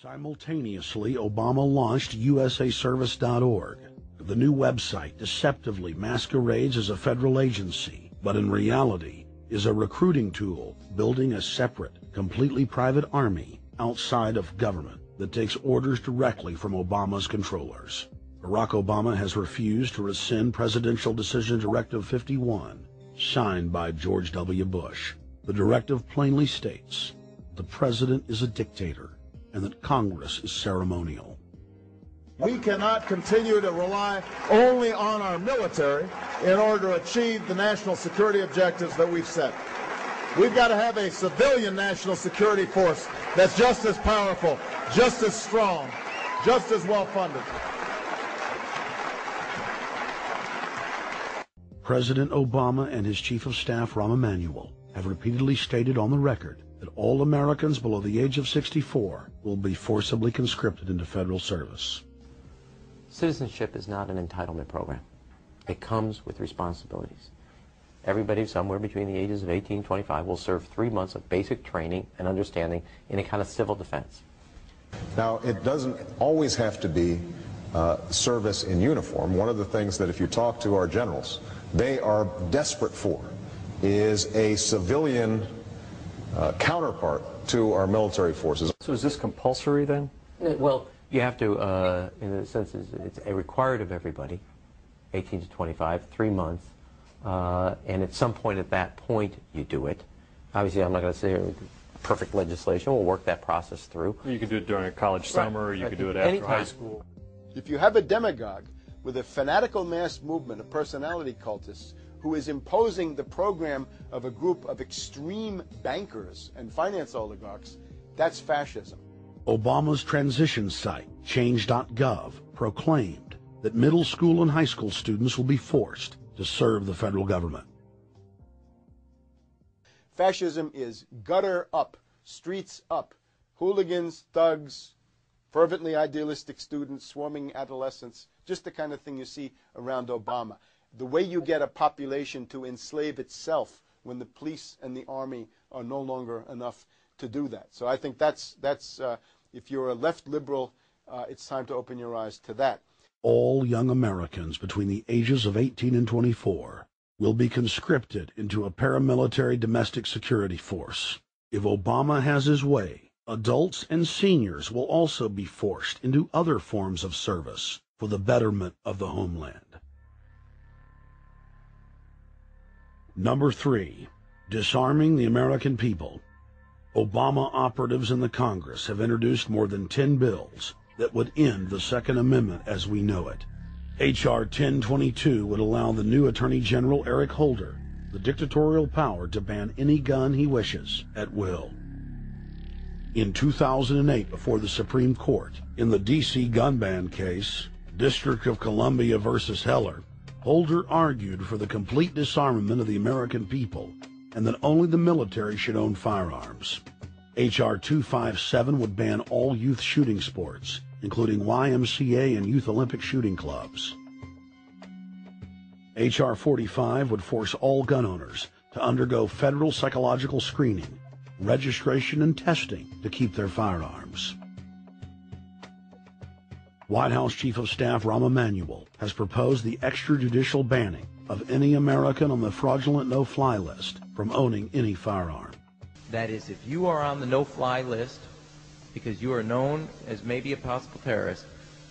Simultaneously, Obama launched usaservice.org. The new website deceptively masquerades as a federal agency, but in reality is a recruiting tool building a separate, completely private army outside of government that takes orders directly from Obama's controllers. Barack Obama has refused to rescind Presidential Decision Directive 51, signed by George W. Bush. The directive plainly states the president is a dictator and that Congress is ceremonial. We cannot continue to rely only on our military in order to achieve the national security objectives that we've set. We've got to have a civilian national security force that's just as powerful, just as strong, just as well funded. President Obama and his Chief of Staff, Rahm Emanuel, have repeatedly stated on the record that all Americans below the age of 64 will be forcibly conscripted into federal service. Citizenship is not an entitlement program. It comes with responsibilities. Everybody somewhere between the ages of 18 and 25 will serve 3 months of basic training and understanding in a kind of civil defense. Now, it doesn't always have to be service in uniform. One of the things that if you talk to our generals, they are desperate for is a civilian counterpart to our military forces. So is this compulsory then? Well, you have to, in a sense, it's a required of everybody, 18 to 25, 3 months, and at some point at that point you do it. Obviously, I'm not going to say perfect legislation. We'll work that process through. You could do it during a college summer, or you could do it after high school. If you have a demagogue with a fanatical mass movement of personality cultists who is imposing the program of a group of extreme bankers and finance oligarchs, that's fascism. Obama's transition site, change.gov, proclaimed that middle school and high school students will be forced to serve the federal government. Fascism is gutter up, streets up, hooligans, thugs, fervently idealistic students, swarming adolescents, just the kind of thing you see around Obama. The way you get a population to enslave itself when the police and the army are no longer enough to do that. So I think that's if you're a left liberal, it's time to open your eyes to that. All young Americans between the ages of 18 and 24 will be conscripted into a paramilitary domestic security force. If Obama has his way, adults and seniors will also be forced into other forms of service for the betterment of the homeland. Number 3, disarming the American people. Obama operatives in the Congress have introduced more than 10 bills that would end the Second Amendment as we know it. H.R. 1022 would allow the new Attorney General Eric Holder the dictatorial power to ban any gun he wishes at will. In 2008, before the Supreme Court, in the D.C. gun ban case, District of Columbia versus Heller, Holder argued for the complete disarmament of the American people and that only the military should own firearms. H.R. 257 would ban all youth shooting sports, including YMCA and Youth Olympic shooting clubs. H.R. 45 would force all gun owners to undergo federal psychological screening, registration, and testing to keep their firearms. White House Chief of Staff Rahm Emanuel has proposed the extrajudicial banning of any American on the fraudulent no-fly list from owning any firearm. That is, if you are on the no-fly list because you are known as maybe a possible terrorist,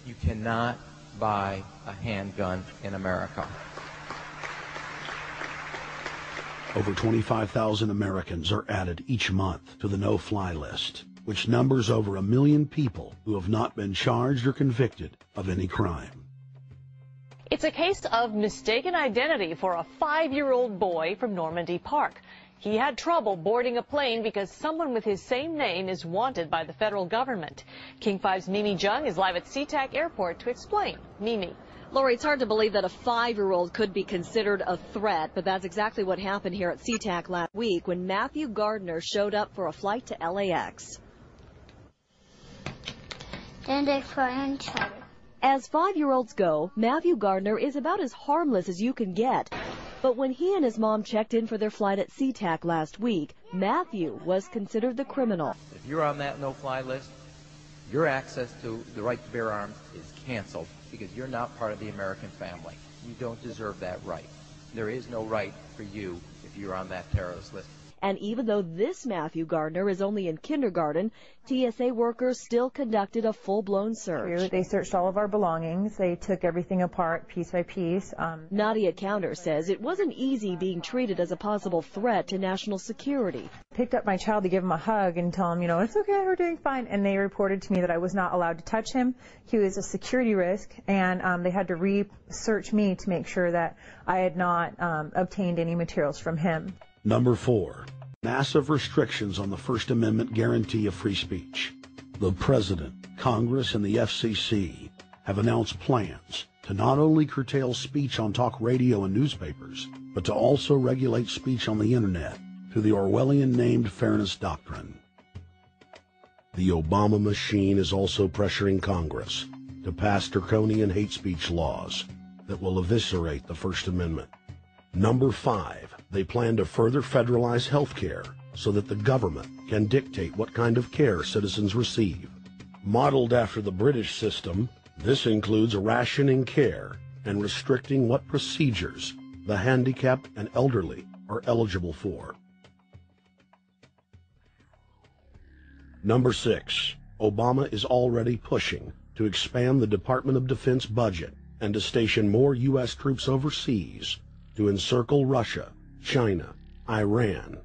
you cannot buy a handgun in America. Over 25,000 Americans are added each month to the no-fly list, which numbers over 1 million people who have not been charged or convicted of any crime. It's a case of mistaken identity for a 5-year-old boy from Normandy Park. He had trouble boarding a plane because someone with his same name is wanted by the federal government. King 5's Mimi Jung is live at SeaTac Airport to explain. Mimi. Lori, it's hard to believe that a 5-year-old could be considered a threat, but that's exactly what happened here at SeaTac last week when Matthew Gardner showed up for a flight to LAX. As 5-year-olds go, Matthew Gardner is about as harmless as you can get. But when he and his mom checked in for their flight at SeaTac last week, Matthew was considered the criminal. If you're on that no-fly list, Your access to the right to bear arms is canceled because you're not part of the American family. You don't deserve that right. There is no right for you if you're on that terrorist list. And even though this Matthew Gardner is only in kindergarten, TSA workers still conducted a full-blown search. They searched all of our belongings. They took everything apart piece by piece. Nadia Counter says it wasn't easy being treated as a possible threat to national security. Picked up my child to give him a hug and tell him, it's okay, we're doing fine. And they reported to me that I was not allowed to touch him. He was a security risk, and they had to research me to make sure that I had not obtained any materials from him. Number 4, massive restrictions on the First Amendment guarantee of free speech. The President, Congress, and the FCC have announced plans to not only curtail speech on talk radio and newspapers, but to also regulate speech on the Internet through the Orwellian-named Fairness Doctrine. The Obama machine is also pressuring Congress to pass draconian hate speech laws that will eviscerate the First Amendment. Number 5, they plan to further federalize health care so that the government can dictate what kind of care citizens receive. Modeled after the British system, this includes rationing care and restricting what procedures the handicapped and elderly are eligible for. Number 6, Obama is already pushing to expand the Department of Defense budget and to station more U.S. troops overseas to encircle Russia, China, Iran,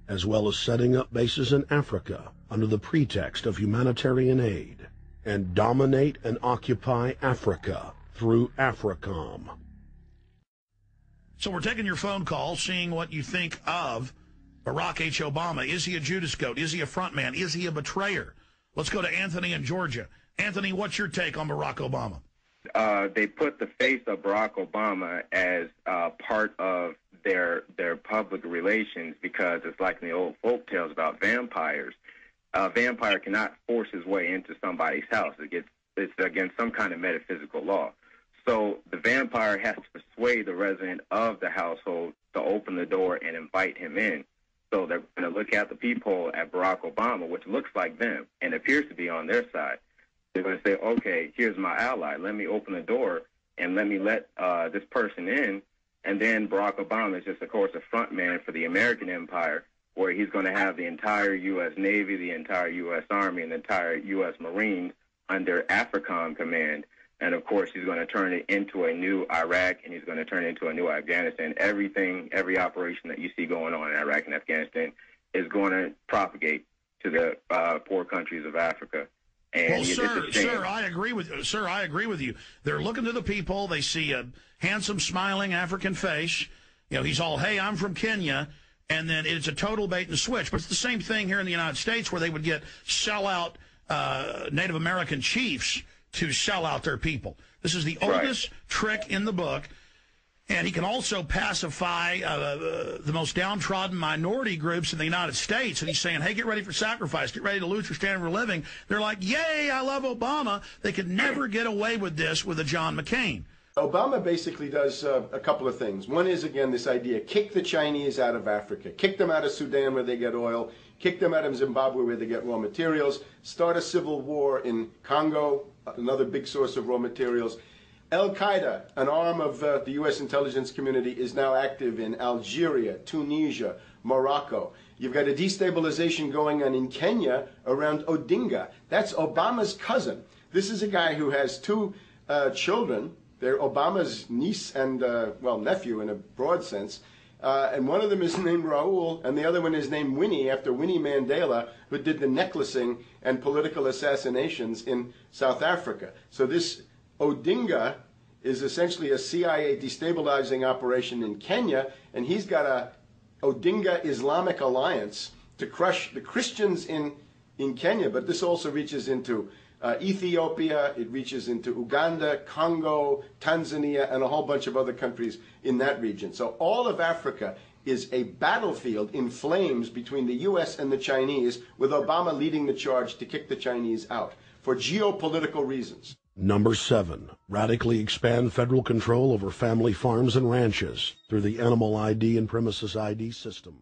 as well as setting up bases in Africa under the pretext of humanitarian aid, and dominate and occupy Africa through AFRICOM. So we're taking your phone call, seeing what you think of Barack H. Obama. Is he a Judas goat? Is he a front man? Is he a betrayer? Let's go to Anthony in Georgia. Anthony, what's your take on Barack Obama? They put the face of Barack Obama as part of their public relations because it's like in the old folk tales about vampires. A vampire cannot force his way into somebody's house. It's against some kind of metaphysical law. So the vampire has to persuade the resident of the household to open the door and invite him in. So they're going to look at the peephole at Barack Obama, which looks like them and appears to be on their side. They're going to say, okay, here's my ally. Let me open the door and let me let this person in. And then Barack Obama is just, of course, a front man for the American empire, where he's going to have the entire U.S. Navy, the entire U.S. Army, and the entire U.S. Marines under AFRICOM command. And, of course, he's going to turn it into a new Iraq, and he's going to turn it into a new Afghanistan. Every operation that you see going on in Iraq and Afghanistan is going to propagate to the poor countries of Africa. And well, sir, I agree with you. They're looking to the people. They see a handsome, smiling African face. He's all, hey, I'm from Kenya. And then it's a total bait and switch. But it's the same thing here in the United States where they would get sellout Native American chiefs to sell out their people. This is the oldest trick in the book. And he can also pacify the most downtrodden minority groups in the United States. And he's saying, hey, get ready for sacrifice. Get ready to lose your standard of living. They're like, yay, I love Obama. They could never get away with this with a John McCain. Obama basically does a couple of things. One is, again, this idea, kick the Chinese out of Africa. Kick them out of Sudan where they get oil. Kick them out of Zimbabwe where they get raw materials. Start a civil war in Congo, another big source of raw materials. Al-Qaeda, an arm of the U.S. intelligence community, is now active in Algeria, Tunisia, Morocco. You've got a destabilization going on in Kenya around Odinga. That's Obama's cousin. This is a guy who has two children. They're Obama's niece and, nephew in a broad sense. And one of them is named Raul, and the other one is named Winnie, after Winnie Mandela, who did the necklacing and political assassinations in South Africa. So this Odinga is essentially a CIA destabilizing operation in Kenya, and he's got a Odinga Islamic Alliance to crush the Christians in Kenya, but this also reaches into Ethiopia, it reaches into Uganda, Congo, Tanzania, and a whole bunch of other countries in that region. So all of Africa is a battlefield in flames between the U.S. and the Chinese, with Obama leading the charge to kick the Chinese out for geopolitical reasons. Number 7, radically expand federal control over family farms and ranches through the Animal ID and Premises ID system.